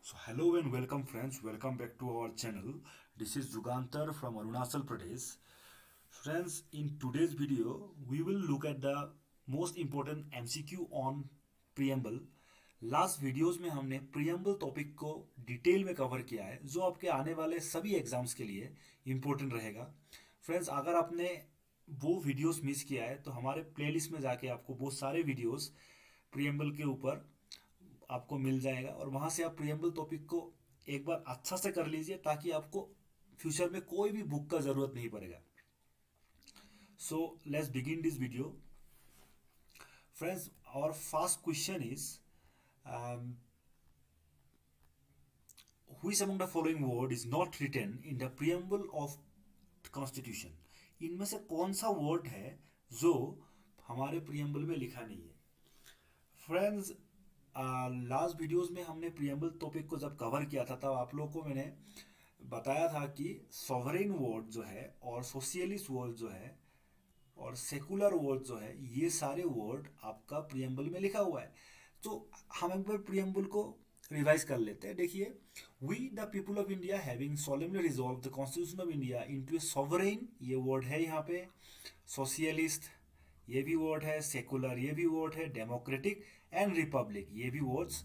So hello and welcome friends, welcome back to our channel. This is Jugantar from Arunachal Pradesh. Friends, in today's video, we will look at the most important MCQ on preamble. Last videos में हमने preamble topic को detail में cover किया है जो आपके आने वाले सभी एग्जाम्स के लिए इम्पोर्टेंट रहेगा। फ्रेंड्स, अगर आपने वो वीडियोस मिस किया है तो हमारे प्लेलिस्ट में जाके आपको बहुत सारे वीडियोस प्रियम्बल के ऊपर आपको मिल जाएगा और वहाँ से आप प्रियम्बल टॉपिक को एक बार अच्छा से कर लीजिए ताकि आपको फ्यूचर में कोई भी बुक का ज़रूरत नहीं पड़ेगा। So let's begin this video. Friends, our first question is, um, which among the following word is not written in the preamble of constitution? इनमें से कौन सा वर्ड है जो हमारे प्रियम्बल में लिखा नहीं है? फ्रेंड्स, लास्ट वीडियोस में हमने प्रियम्बल टॉपिक को जब कवर किया था तब आप लोगों को मैंने बताया था कि सॉवरेन वर्ड जो है और सोशियलिस्ट वर्ड जो है और सेकुलर वर्ड जो है ये सारे वर्ड आपका प्रियम्बल में लिखा हुआ है। तो हम एक बार प्रियम्बल को रिवाइज कर लेते हैं। देखिए, we the people of India having solemnly resolved the constitution of India into a sovereign, ये वर्ड है यहाँ पे। सोशियलिस्ट ये भी वर्ड है, सेकुलर ये भी वर्ड है, डेमोक्रेटिक एंड रिपब्लिक ये भी वर्ड्स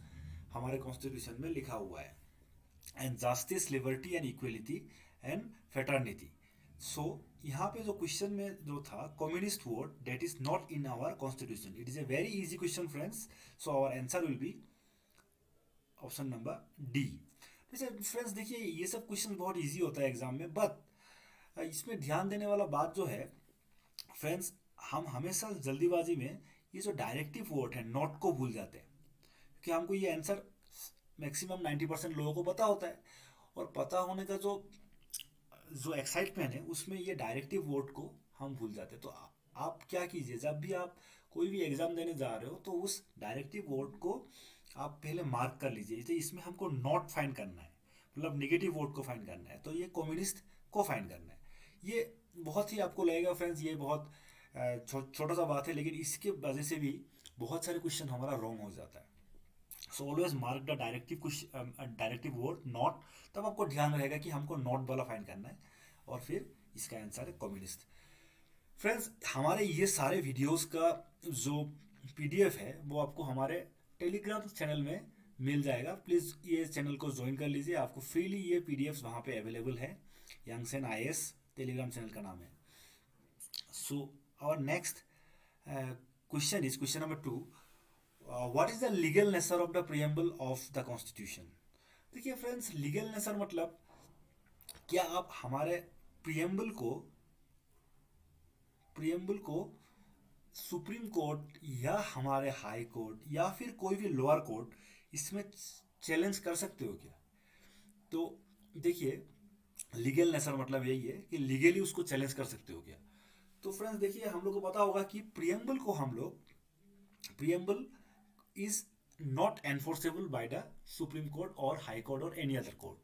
हमारे कॉन्स्टिट्यूशन में लिखा हुआ है। And justice, liberty and equality and fraternity. So यहाँ पे जो क्वेश्चन में जो था communist word that is not in our constitution, it is a very easy question friends. So our answer will be option number D. जैसे friends देखिए, ये सब क्वेश्चन बहुत इजी होता है एग्जाम में, बट इसमें ध्यान देने वाला बात जो है फ्रेंड्स, हम हमेशा जल्दीबाजी में ये जो डायरेक्टिव वर्ड है नॉट को भूल जाते हैं क्योंकि हमको ये आंसर मैक्सिमम 90% लोगों को पता होता है और पता होने का जो जो एक्साइटमेंट है उसमें ये डायरेक्टिव वर्ड को हम भूल जाते हैं। तो आप क्या कीजिए, जब भी आप कोई भी एग्जाम देने जा रहे हो तो उस डायरेक्टिव वर्ड को आप पहले मार्क कर लीजिए। तो इसमें हमको नॉट फाइंड करना है, मतलब नेगेटिव वर्ड को फाइंड करना है, तो ये कम्युनिस्ट को फाइंड करना है। ये बहुत ही आपको लगेगा फ्रेंड्स ये बहुत छोटा सा बात है, लेकिन इसके वजह से भी बहुत सारे क्वेश्चन हमारा रॉन्ग हो जाता है। So always mark the directive word not, तब आपको ध्यान रहेगा कि हमको नॉट वाला फाइंड करना है और फिर इसका आंसर है कम्युनिस्ट। फ्रेंड्स, हमारे ये सारे वीडियोस का जो पीडीएफ है वो आपको हमारे टेलीग्राम चैनल में मिल जाएगा। प्लीज़ ये चैनल को ज्वाइन कर लीजिए, आपको फ्रीली ये पीडीएफ वहाँ पे अवेलेबल है। यंगसेन आईएएस टेलीग्राम चैनल का नाम है। So our next question is question number 2। What is the legal nature of the preamble of the constitution? देखिए फ्रेंड्स, लीगल नेचर मतलब क्या आप हमारे प्रियम्बल को सुप्रीम कोर्ट या हमारे हाई कोर्ट या फिर कोई भी लोअर कोर्ट इसमें चैलेंज कर सकते हो क्या? तो देखिए, लीगल नेचर मतलब यही है कि लीगली उसको चैलेंज कर सकते हो क्या। तो फ्रेंड्स देखिए, हम लोग को पता होगा कि preamble is not enforceable by the supreme court और हाई कोर्ट और एनी अदर कोर्ट।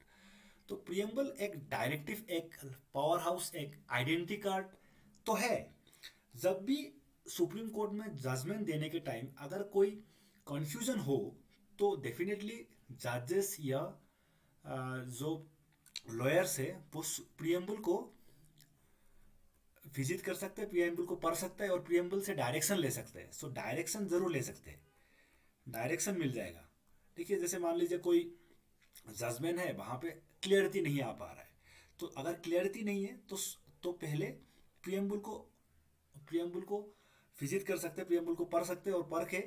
तो प्रियम्बल एक डायरेक्टिव, एक पावर हाउस, एक आइडेंटिटी कार्ड तो है। जब भी सुप्रीम कोर्ट में जजमेंट देने के टाइम अगर कोई कंफ्यूजन हो तो डेफिनेटली जजेस या जो लॉयर्स है वो प्रियम्बल को विजिट कर सकते हैं, प्रियम्बल को पढ़ सकते हैं और प्रियम्बल से डायरेक्शन ले सकते हैं। सो डायरेक्शन जरूर ले सकते हैं, डायरेक्शन मिल जाएगा। देखिए, जैसे मान लीजिए कोई जजमेंट है, वहाँ पे क्लियरिटी नहीं आ पा रहा है, तो अगर क्लियरिटी नहीं है तो पहले प्रियम्बल को प्रियम्बल को विजिट कर सकते हैं, प्रियम्बल को पढ़ सकते हैं और पढ़ के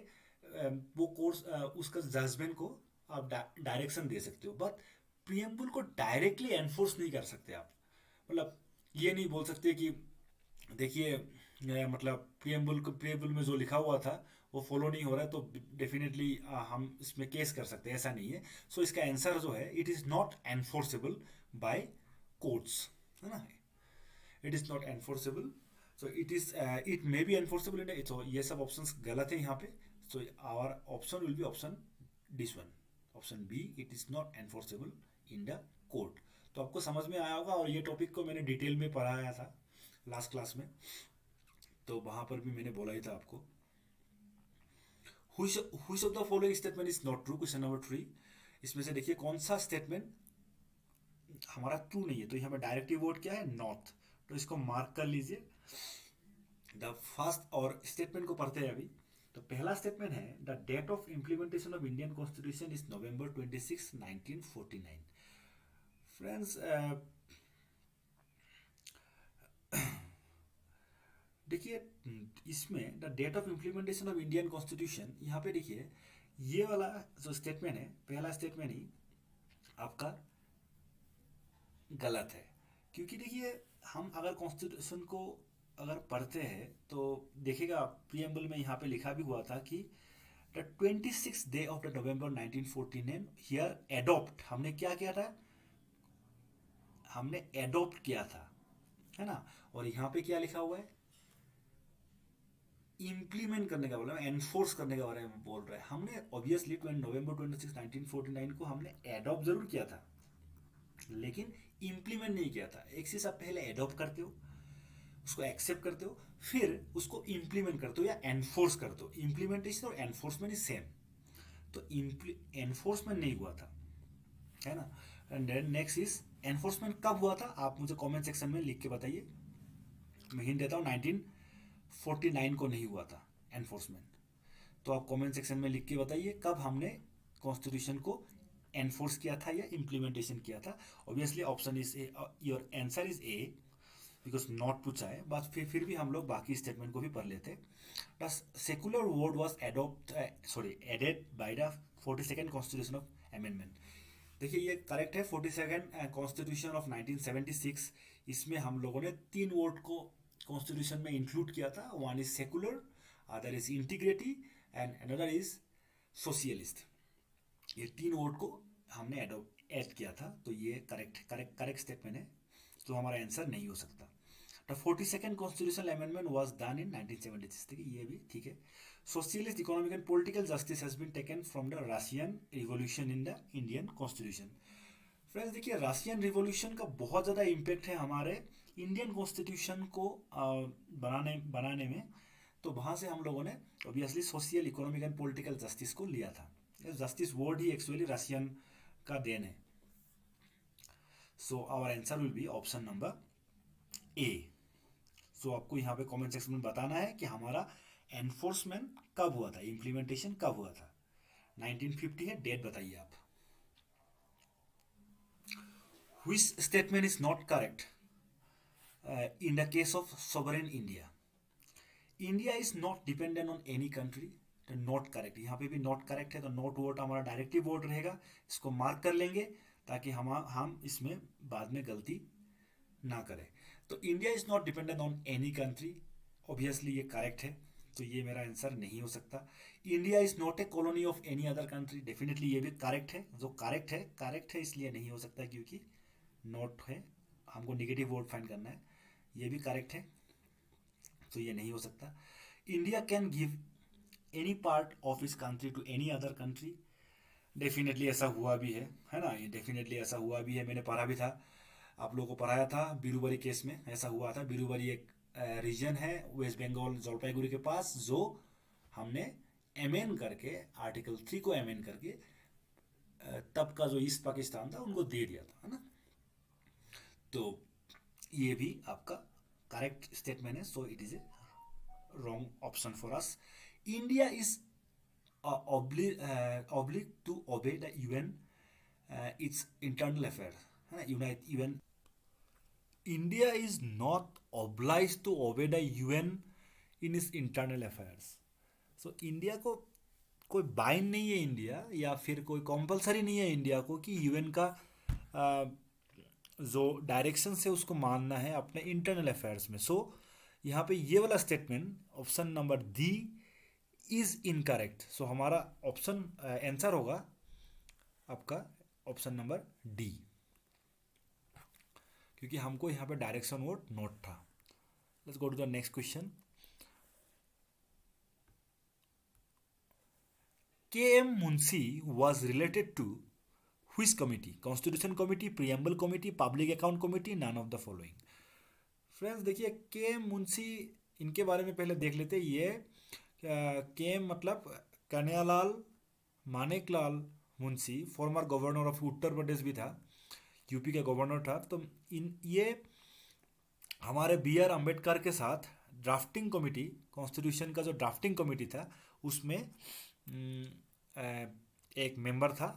वो कोर्स उसका जजमेंट को आप डायरेक्शन दे सकते हो। बट प्रियम्बल को डायरेक्टली एनफोर्स नहीं कर सकते आप। मतलब ये नहीं बोल सकते कि देखिए मतलब प्रियम्बल में जो लिखा हुआ था वो फॉलो नहीं हो रहा है तो डेफिनेटली हम इसमें केस कर सकते हैं, ऐसा नहीं है। सो इसका आंसर जो है it is not enforceable by courts, है ना। It is not enforceable, so it may be enforceable in, तो ये सब ऑप्शंस गलत है यहाँ पे। So our option will be option this one, option B, it is not enforceable in the court. तो आपको समझ में आया होगा और ये टॉपिक को मैंने डिटेल में पढ़ाया था लास्ट क्लास में, तो वहाँ पर भी मैंने बोला ही था आपको। Which of the following statement is not true? Question number 3. इसमें से देखिए कौन सा स्टेटमेंट हमारा ट्रू नहीं है, तो यहाँ पे डायरेक्टिव वर्ड क्या है, नॉट, तो इसको मार्क कर लीजिए। द फर्स्ट, और स्टेटमेंट को पढ़ते हैं अभी। तो पहला स्टेटमेंट है the date of implementation of Indian constitution is November 26 1949। Friends, देखिए इसमें the date of implementation of Indian constitution, यहाँ पे देखिए ये वाला जो स्टेटमेंट है, पहला स्टेटमेंट ही आपका गलत है। क्योंकि देखिए हम अगर कॉन्स्टिट्यूशन को अगर पढ़ते हैं तो देखिएगा प्रीएम्बल में यहाँ पे लिखा भी हुआ था कि the 26 day of the November 1949 here adopt, हमने क्या किया था, हमने एडॉप्ट किया था, है ना। और यहाँ पे क्या लिखा हुआ है, इम्प्लीमेंट करने का बोला, एनफोर्स करने के बारे में बोल रहा है। हमने ऑब्वियसली नवंबर 26 1949 को हमने एडॉप्ट जरूर किया था, लेकिन इम्प्लीमेंट नहीं किया था। एक चीज आप पहले एडॉप्ट करते हो, उसको एक्सेप्ट करते हो, फिर उसको इम्प्लीमेंट करते हो या एनफोर्स करते हो। इम्प्लीमेंटेशन और एनफोर्समेंट इज सेम, तो एनफोर्समेंट नहीं हुआ था, है ना। And then next is enforcement कब हुआ था, आप मुझे कमेंट सेक्शन में लिख के बताइए। मैं हिंट देता हूँ, 1949 को नहीं हुआ था एनफोर्समेंट। तो आप कमेंट सेक्शन में लिख के बताइए कब हमने कॉन्स्टिट्यूशन को एनफोर्स किया था या इम्प्लीमेंटेशन किया था। Obviously option is a, your answer is a, because not पूछा है। बस फिर भी हम लोग बाकी स्टेटमेंट को भी पढ़ लेते हैं। The secular word was added by the 42nd constitution of amendment. देखिए ये करेक्ट है, 42nd कॉन्स्टिट्यूशन ऑफ 1976। इसमें हम लोगों ने 3 वर्ड को कॉन्स्टिट्यूशन में इंक्लूड किया था। One is secular, other is integrity and another is socialist. ये 3 वर्ड को हमने ऐड किया था, तो ये करेक्ट स्टेटमेंट है, तो हमारा आंसर नहीं हो सकता। The 42nd constitutional amendment was done in 1976। देखिए ये भी ठीक है। Socialist economic and political justice has been taken from the Russian revolution in the Indian constitution. Friends देखिए रशियन रिवॉल्यूशन का बहुत ज़्यादा इम्पेक्ट है हमारे इंडियन कॉन्स्टिट्यूशन को बनाने में। तो वहाँ से हम लोगों ने obviously social economic and political justice को लिया था। जस्टिस वर्ड ही एक्चुअली रशियन का देन है। So our answer will be option number A. So आपको यहाँ पे कमेंट सेक्शन में बताना है कि हमारा एनफोर्समेंट कब हुआ था, इम्प्लीमेंटेशन कब हुआ था। 1950 है, डेट बताइए आप। Which statement is not correct in the case of sovereign India? India is not dependent on any country. तो नॉट करेक्ट, यहाँ पे भी नॉट करेक्ट है, तो नॉट वर्ड हमारा डायरेक्टिव वर्ड रहेगा। इसको मार्क कर लेंगे ताकि हम इसमें बाद में गलती ना करें। तो India is not dependent on any country, obviously ये करेक्ट है, तो ये मेरा आंसर नहीं हो सकता। India is not A colony of any other country, definitely ये भी करेक्ट है। जो करेक्ट है इसलिए नहीं हो सकता क्योंकि नॉट है, हमको नेगेटिव वर्ड फाइंड करना है। ये भी करेक्ट है, तो ये नहीं हो सकता। India can give any part of इस country to any other country, definitely ऐसा हुआ भी है ना। ये डेफिनेटली ऐसा हुआ भी है, मैंने पढ़ा भी था, आप लोगों को पढ़ाया था बिरुबरी केस में ऐसा हुआ था। बिरुबरी एक रीजन है वेस्ट बंगाल जलपाईगुड़ी के पास, जो हमने एमेंड करके आर्टिकल 3 को एमेंड करके तब का जो ईस्ट पाकिस्तान था उनको दे दिया था, है ना। तो ये भी आपका करेक्ट स्टेटमेंट है, so it is A wrong option for us. India is obliged to obey the UN its internal affairs, है ना। UN India is not obliged to obey the UN in its internal affairs. So India को कोई bind नहीं है India, या फिर कोई compulsory नहीं है इंडिया को कि यूएन का जो डायरेक्शन है उसको मानना है अपने इंटरनल अफेयर्स में। सो यहाँ पे ये वाला statement option number D is incorrect. So हमारा ऑप्शन आंसर होगा आपका ऑप्शन नंबर डी, क्योंकि हमको यहाँ पे डायरेक्शन वर्ड नोट था। Let's go to the next question. K M. Munshi was related to which committee? Constitution Committee, Preamble Committee, Public Account Committee, none of the following. Friends देखिए K M. Munshi, इनके बारे में पहले देख लेते। ये के.एम. मतलब Kanhaiyalal, Maneklal Munshi, former governor of Uttar Pradesh भी था, यूपी का गवर्नर था। तो इन ये हमारे बी आर अम्बेडकर के साथ ड्राफ्टिंग कमेटी, कॉन्स्टिट्यूशन का जो ड्राफ्टिंग कमेटी था उसमें एक मेंबर था,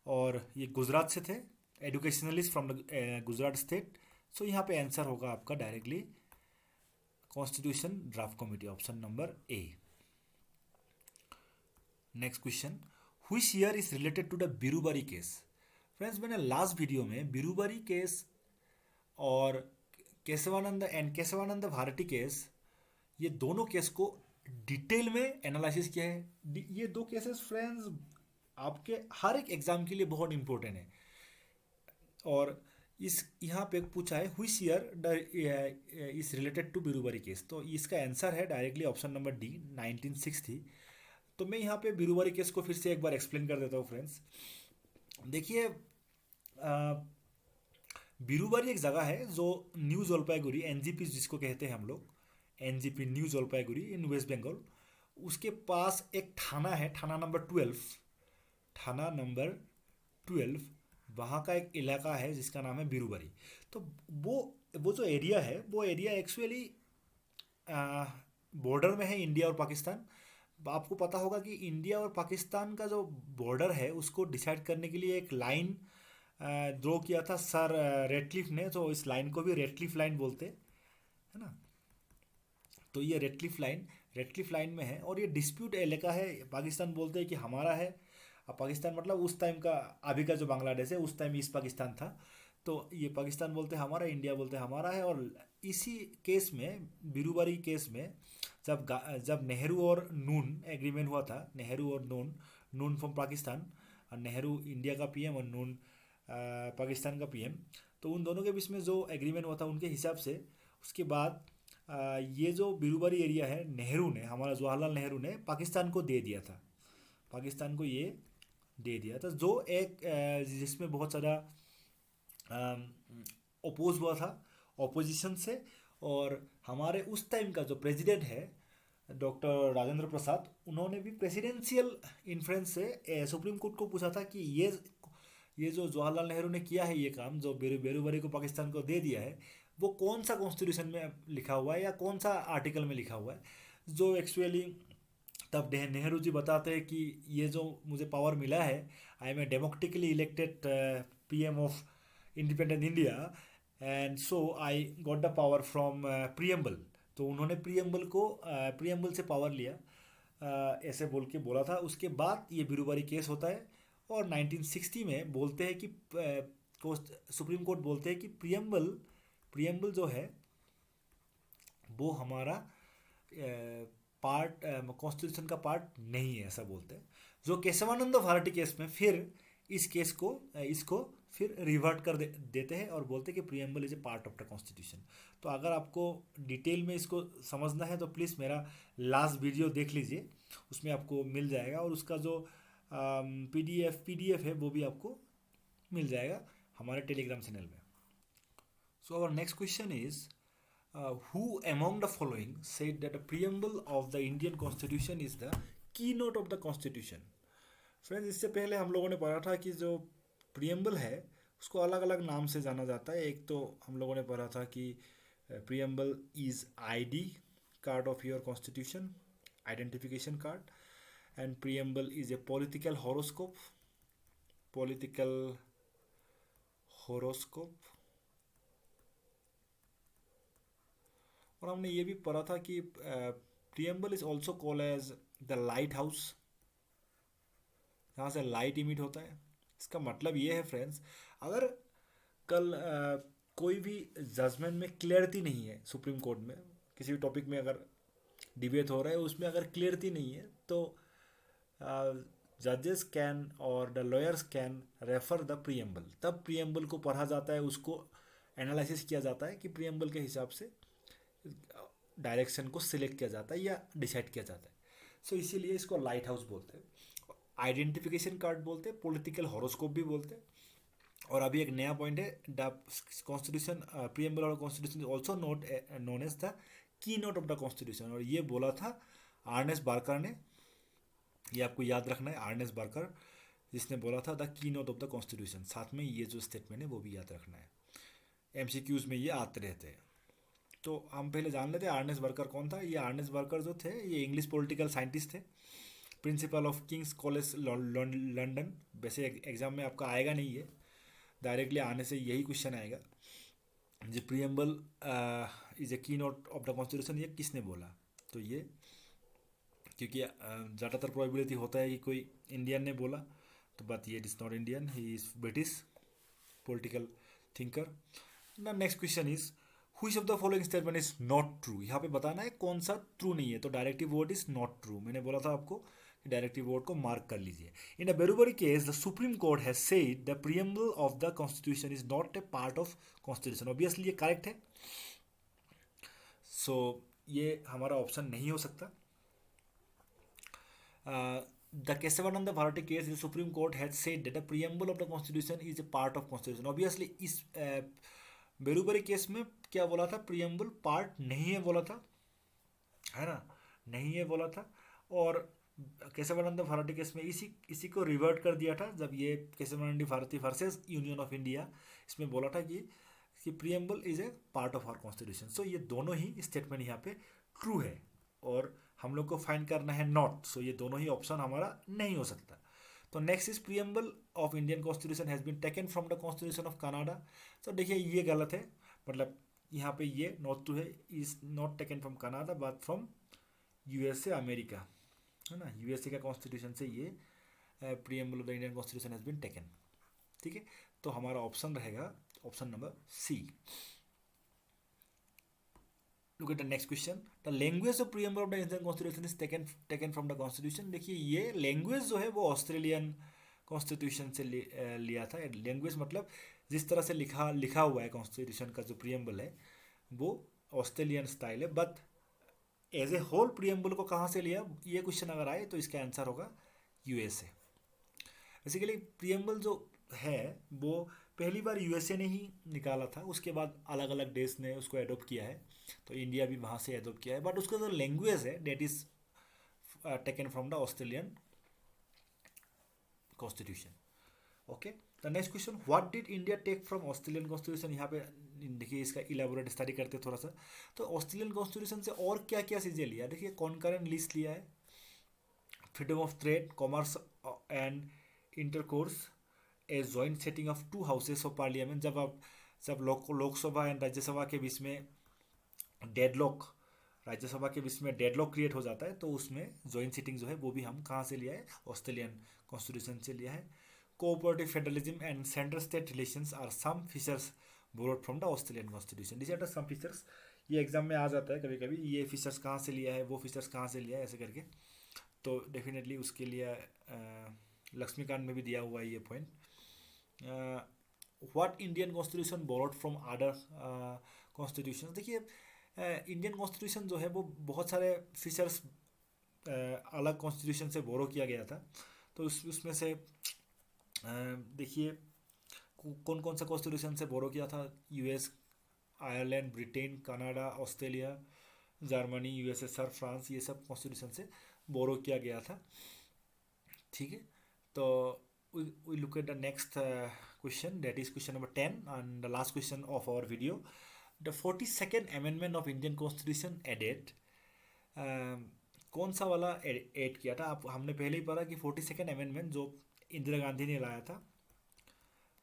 और ये गुजरात से थे, educationalist from the Gujarat state. So यहाँ पे आंसर होगा आपका directly constitution draft committee, option number A. Next question, which year is related to the Berubari case. Friends, मैंने लास्ट वीडियो में बिरूबारी केस और केशवानंद भारती केस, ये दोनों केस को डिटेल में एनालिसिस किया है। ये दो केसेस फ्रेंड्स आपके हर एक एग्जाम के लिए बहुत इंपॉर्टेंट है। और इस यहाँ पे पूछा है which year is related to Berubari case, तो इसका आंसर है डायरेक्टली ऑप्शन नंबर डी, 1960। तो मैं यहाँ पे बिरूबारी केस को फिर से एक बार एक्सप्लेन कर देता हूँ फ्रेंड्स। देखिए, बिरूबारी एक जगह है जो न्यू जलपाईगुड़ी, एनजीपी जिसको कहते हैं हम लोग, एनजीपी न्यू जलपाईगुड़ी इन वेस्ट बंगाल, उसके पास एक थाना है, थाना नंबर 12, थाना नंबर 12, वहाँ का एक इलाका है जिसका नाम है बिरूबारी। तो वो जो एरिया है, वो एरिया एक्चुअली बॉर्डर में है इंडिया और पाकिस्तान। आपको पता होगा कि इंडिया और पाकिस्तान का जो बॉर्डर है उसको डिसाइड करने के लिए एक लाइन ड्रॉ किया था सर रेडक्लिफ ने, तो इस लाइन को भी रेडक्लिफ लाइन बोलते हैं, है ना। तो ये रेडक्लिफ लाइन में है, और ये डिस्प्यूट इलाका है। पाकिस्तान बोलते हैं कि हमारा है, अब पाकिस्तान मतलब उस टाइम का, अभी का जो बांग्लादेश है उस टाइम ईस्ट पाकिस्तान था। तो ये पाकिस्तान बोलते हैं हमारा, इंडिया बोलते हैं हमारा है। और इसी केस में, बिरूबारी केस में, जब नेहरू और नून एग्रीमेंट हुआ था, नेहरू और नून फ्रॉम पाकिस्तान, और नेहरू इंडिया का पीएम और नून पाकिस्तान का पीएम, तो उन दोनों के बीच में जो एग्रीमेंट हुआ था उनके हिसाब से, उसके बाद ये जो बिरूबारी एरिया है, नेहरू ने, हमारा जवाहरलाल नेहरू ने पाकिस्तान को दे दिया था, पाकिस्तान को ये दे दिया था, जो एक जिसमें बहुत सारा ओपोज हुआ था ऑपोजिशन से। और हमारे उस टाइम का जो प्रेसिडेंट है डॉक्टर राजेंद्र प्रसाद, उन्होंने भी प्रेसिडेंशियल इन्फ्लुएंस से सुप्रीम कोर्ट को पूछा था कि ये जो जवाहरलाल नेहरू ने किया है, ये काम जो बिरूबारी को पाकिस्तान को दे दिया है, वो कौन सा कॉन्स्टिट्यूशन में लिखा हुआ है या कौन सा आर्टिकल में लिखा हुआ है, जो एक्चुअली तब नेहरू जी बताते हैं कि ये जो मुझे पावर मिला है, I am a democratically elected PM of independent India, and so I got the power from preamble. तो उन्होंने प्रियम्बल से पावर लिया, ऐसे बोल के बोला था। उसके बाद ये बिरूबारी केस होता है, और 1960 में बोलते हैं कि सुप्रीम कोर्ट बोलते हैं कि प्रियम्बल जो है वो हमारा पार्ट, कॉन्स्टिट्यूशन का पार्ट नहीं है, ऐसा बोलते हैं। जो केशवानंद भारती केस में फिर इसको फिर रिवर्ट कर देते हैं और बोलते हैं कि preamble is a part of the constitution. तो अगर आपको डिटेल में इसको समझना है तो प्लीज़ मेरा लास्ट वीडियो देख लीजिए, उसमें आपको मिल जाएगा, और उसका जो पीडीएफ है वो भी आपको मिल जाएगा हमारे टेलीग्राम चैनल में। So our next question is who among the following said that the preamble of the Indian Constitution is the keynote of the Constitution? Friends, इससे पहले हम लोगों ने पढ़ा था कि जो प्रियम्बल है उसको अलग अलग नाम से जाना जाता है। एक तो हम लोगों ने पढ़ा था कि preamble is ID card of your constitution, identification card, and preamble is a political horoscope. और हमने ये भी पढ़ा था कि preamble is also called as the light house, जहाँ से लाइट इमिट होता है। इसका मतलब ये है फ्रेंड्स, अगर कल कोई भी जजमेंट में क्लियरिटी नहीं है, सुप्रीम कोर्ट में किसी भी टॉपिक में अगर डिबेट हो रहा है, उसमें अगर क्लियरिटी नहीं है, तो जजेस कैन और the lawyers can refer the preamble. तब प्रियम्बल को पढ़ा जाता है, उसको एनालिसिस किया जाता है कि प्रियम्बल के हिसाब से डायरेक्शन को सिलेक्ट किया जाता है या डिसाइड किया जाता है। सो इसीलिए इसको लाइट हाउस बोलते हैं, आइडेंटिफिकेशन कार्ड बोलते हैं, पॉलिटिकल हॉरोस्कोप भी बोलते हैं। और अभी एक नया पॉइंट है, द कॉन्स्टिट्यूशन प्रियम्बल और constitution is also known as the key note of the constitution. और ये बोला था आर्नेस्ट बार्कर ने, ये आपको याद रखना है, आर्नेस्ट बार्कर जिसने बोला था the key note of the constitution. साथ में ये जो स्टेटमेंट है वो भी याद रखना है, एमसीक्यूज में ये आते रहते हैं। तो हम पहले जान लेते हैं अर्नेस्ट बर्कर कौन था। ये अर्नेस्ट बर्कर जो थे ये इंग्लिश पॉलिटिकल साइंटिस्ट थे, principle of Kings college London. वैसे एग्जाम में आपका आएगा नहीं है, डायरेक्टली आने से यही क्वेश्चन आएगा, जो प्रियम्बल इज ए की नोट ऑफ द कॉन्स्टिट्यूशन, ये किसने बोला। तो ये क्योंकि ज़्यादातर प्रोबेबिलिटी होता है कि कोई इंडियन ने बोला, तो बात ये it is not Indian, he is British political thinker. ना next question is which of the following statement is not true. यहाँ पे बताना है कौन सा ट्रू नहीं है। तो directive word is not true, मैंने बोला था आपको डायरेक्टिव वर्ड को मार्क कर लीजिए। In a Berubari case the Supreme Court has said the preamble of the constitution is not a part of constitution. Obviously ये करेक्ट है, सो ये हमारा ऑप्शन नहीं हो सकता। The Kesavananda Bharati case, the Supreme Court had said that the preamble of the Constitution is a part of Constitution. Obviously, इस बेरुबरी case में क्या बोला था, प्रियम्बल पार्ट नहीं है बोला था, है ना, नहीं है बोला था। और केशवानंद भारती केस में इसी को रिवर्ट कर दिया था जब ये Keshavananda Bharati versus Union of India, इसमें बोला था कि preamble is a part of our constitution. So ये दोनों ही स्टेटमेंट यहाँ पे ट्रू है और हम लोग को फाइंड करना है नॉट। सो ये दोनों ही ऑप्शन हमारा नहीं हो सकता। तो next is preamble of Indian constitution has been taken from the constitution of Canada. तो देखिए ये गलत है, मतलब यहाँ पे ये नॉट ट्रू है, is not taken from Canada but from USA America, है ना, यूएसए का कॉन्स्टिट्यूशन से ये preamble of the Indian constitution has been taken. ठीक है, तो हमारा ऑप्शन रहेगा option number C. Look at the next question. The language of preamble of the Indian Constitution is taken from the Constitution. देखिए ये language जो है वो ऑस्ट्रेलियन कॉन्स्टिट्यूशन से लिया था। लैंग्वेज मतलब जिस तरह से लिखा हुआ है कॉन्स्टिट्यूशन का जो प्रियम्बल है वो ऑस्ट्रेलियन स्टाइल है, but as a whole preamble को कहाँ से लिया, ये क्वेश्चन अगर आए तो इसका आंसर होगा यूएसए। बेसिकली प्रियम्बल जो है वो पहली बार यूएसए ने ही निकाला था, उसके बाद अलग अलग देश ने उसको एडोप्ट किया है, तो इंडिया भी वहाँ से एडोप्ट किया है, बट उसका जो लैंग्वेज है that is taken from the Australian constitution. Okay, the next question, what did India take from Australian constitution. यहाँ पे देखिए इसका इलेबोरेट स्टडी करते थोड़ा सा। तो ऑस्ट्रेलियन कॉन्स्टिट्यूशन से और क्या क्या चीज़ें लिया, देखिए कॉन्करेंट लिस्ट लिया है, freedom of trade, commerce and intercourse, a joint setting of 2 houses of parliament. जब लोकसभा एंड राज्यसभा के बीच में डेडलॉक, राज्यसभा के बीच में डेडलॉक क्रिएट हो जाता है, तो उसमें जॉइंट सीटिंग जो है वो भी हम कहाँ से लिया है, ऑस्ट्रेलियन कॉन्स्टिट्यूशन से लिया है। Cooperative federalism and central state relations are some features borrowed from the Australian constitution. This are some features, ये एग्जाम में आ जाता है कभी कभी, ये फीचर्स कहाँ से लिया है, वो फीचर्स कहाँ से लिया है, ऐसे करके। तो डेफिनेटली उसके लिए लक्ष्मीकांत में भी दिया हुआ है ये point. What Indian constitution borrowed from other constitution. देखिए इंडियन कॉन्स्टिट्यूशन जो है वो बहुत सारे फीचर्स अलग कॉन्स्टिट्यूशन से बोरो किया गया था, तो उसमें से देखिए कौन कौन सा कॉन्स्टिट्यूशन से बोरो किया था, US, Ireland, Britain, Canada, Australia, Germany, USSR, France, ये सब कॉन्स्टिट्यूशन से बोरो किया गया था। ठीक है, तो we look at the next question, that is question number 10 and the last question of our video. The 42nd amendment of Indian Constitution added, कौन सा वाला ऐड किया था। आप हमने पहले ही पढ़ा कि 42nd अमेंडमेंट जो इंदिरा गांधी ने लाया था,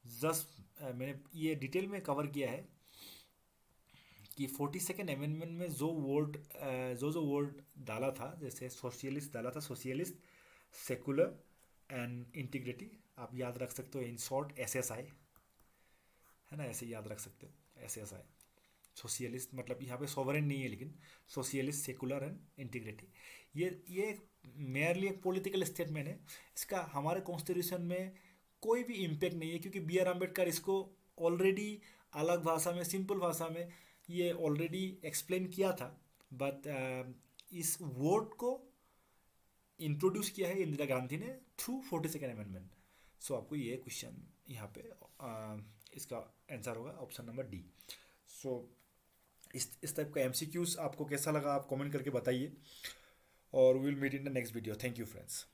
जस्ट मैंने ये डिटेल में कवर किया है कि 42nd अमेंडमेंट में जो वर्ड डाला था, जैसे सोशलिस्ट डाला था, सोशलिस्ट, सेकुलर एंड इंटीग्रिटी, आप याद रख सकते हो इन शॉर्ट एसएसआई, है ना, ऐसे याद रख सकते हो एसएसआई। सोशलिस्ट मतलब यहाँ पे सॉवरेन नहीं है, लेकिन सोशलिस्ट, सेकुलर एंड इंटीग्रिटी, ये मेयरली एक पॉलिटिकल स्टेटमेंट है। इसका हमारे कॉन्स्टिट्यूशन में कोई भी इम्पैक्ट नहीं है, क्योंकि बी आर अम्बेडकर इसको ऑलरेडी अलग भाषा में, सिंपल भाषा में ये ऑलरेडी एक्सप्लेन किया था, बट इस वर्ड को इंट्रोड्यूस किया है इंदिरा गांधी ने थ्रू 42nd अमेंडमेंट। सो आपको ये क्वेश्चन यहाँ पे इसका आंसर होगा ऑप्शन नंबर डी। सो इस टाइप का एमसीक्यूज आपको कैसा लगा, आप कमेंट करके बताइए, और will meet in the next video. Thank you friends.